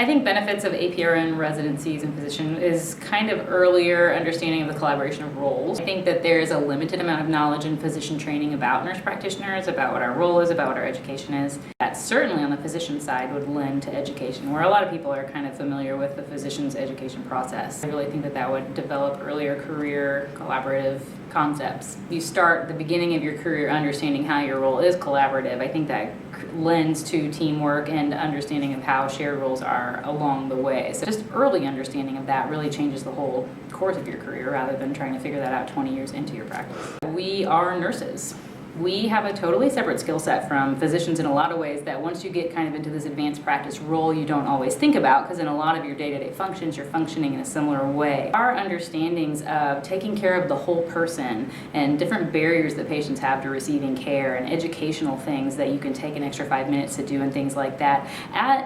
I think benefits of APRN residencies and physician is kind of earlier understanding of the collaboration of roles. I think that there is a limited amount of knowledge in physician training about nurse practitioners, about what our role is, about what our education is. That certainly on the physician side would lend to education, where a lot of people are kind of familiar with the physician's education process. I really think that that would develop earlier career collaborative concepts. You start the beginning of your career understanding how your role is collaborative. I think that lends to teamwork and understanding of how shared roles are along the way. So just early understanding of that really changes the whole course of your career rather than trying to figure that out 20 years into your practice. We are nurses. We have a totally separate skill set from physicians in a lot of ways that once you get kind of into this advanced practice role, you don't always think about, because in a lot of your day-to-day functions, you're functioning in a similar way. Our understandings of taking care of the whole person and different barriers that patients have to receiving care and educational things that you can take an extra 5 minutes to do and things like that,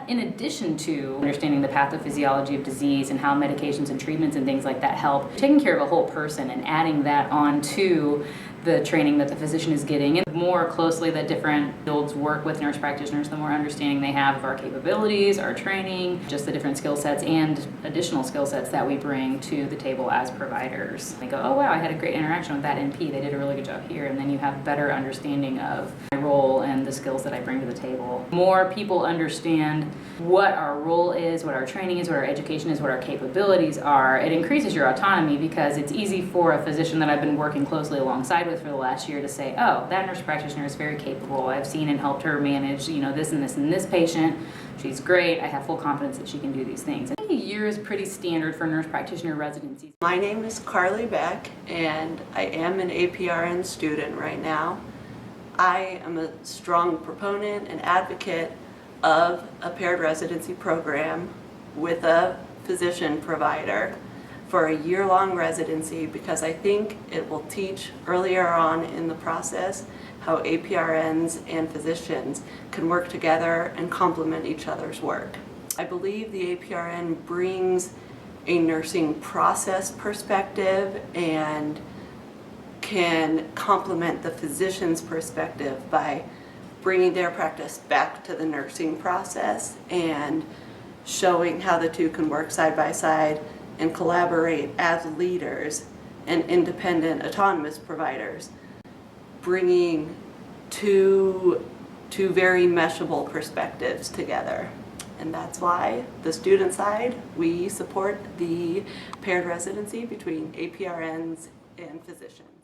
in addition to understanding the pathophysiology of disease and how medications and treatments and things like that help, taking care of a whole person and adding that on to the training that the physician is getting. And the more closely that different fields work with nurse practitioners, the more understanding they have of our capabilities, our training, just the different skill sets and additional skill sets that we bring to the table as providers. They go, oh wow, I had a great interaction with that NP, they did a really good job here, and then you have better understanding of my role and the skills that I bring to the table. More people understand what our role is, what our training is, what our education is, what our capabilities are. It increases your autonomy, because it's easy for a physician that I've been working closely alongside with for the last year to say, oh, that nurse practitioner is very capable. I've seen and helped her manage, this and this and this patient. She's great. I have full confidence that she can do these things. I think a year is pretty standard for nurse practitioner residencies. My name is Carly Beck, and I am an APRN student right now. I am a strong proponent and advocate of a paired residency program with a physician provider for a year-long residency, because I think it will teach earlier on in the process how APRNs and physicians can work together and complement each other's work. I believe the APRN brings a nursing process perspective and can complement the physician's perspective by bringing their practice back to the nursing process and showing how the two can work side by side and collaborate as leaders and independent autonomous providers, bringing two very meshable perspectives together. And that's why the student side, we support the paired residency between APRNs and physicians.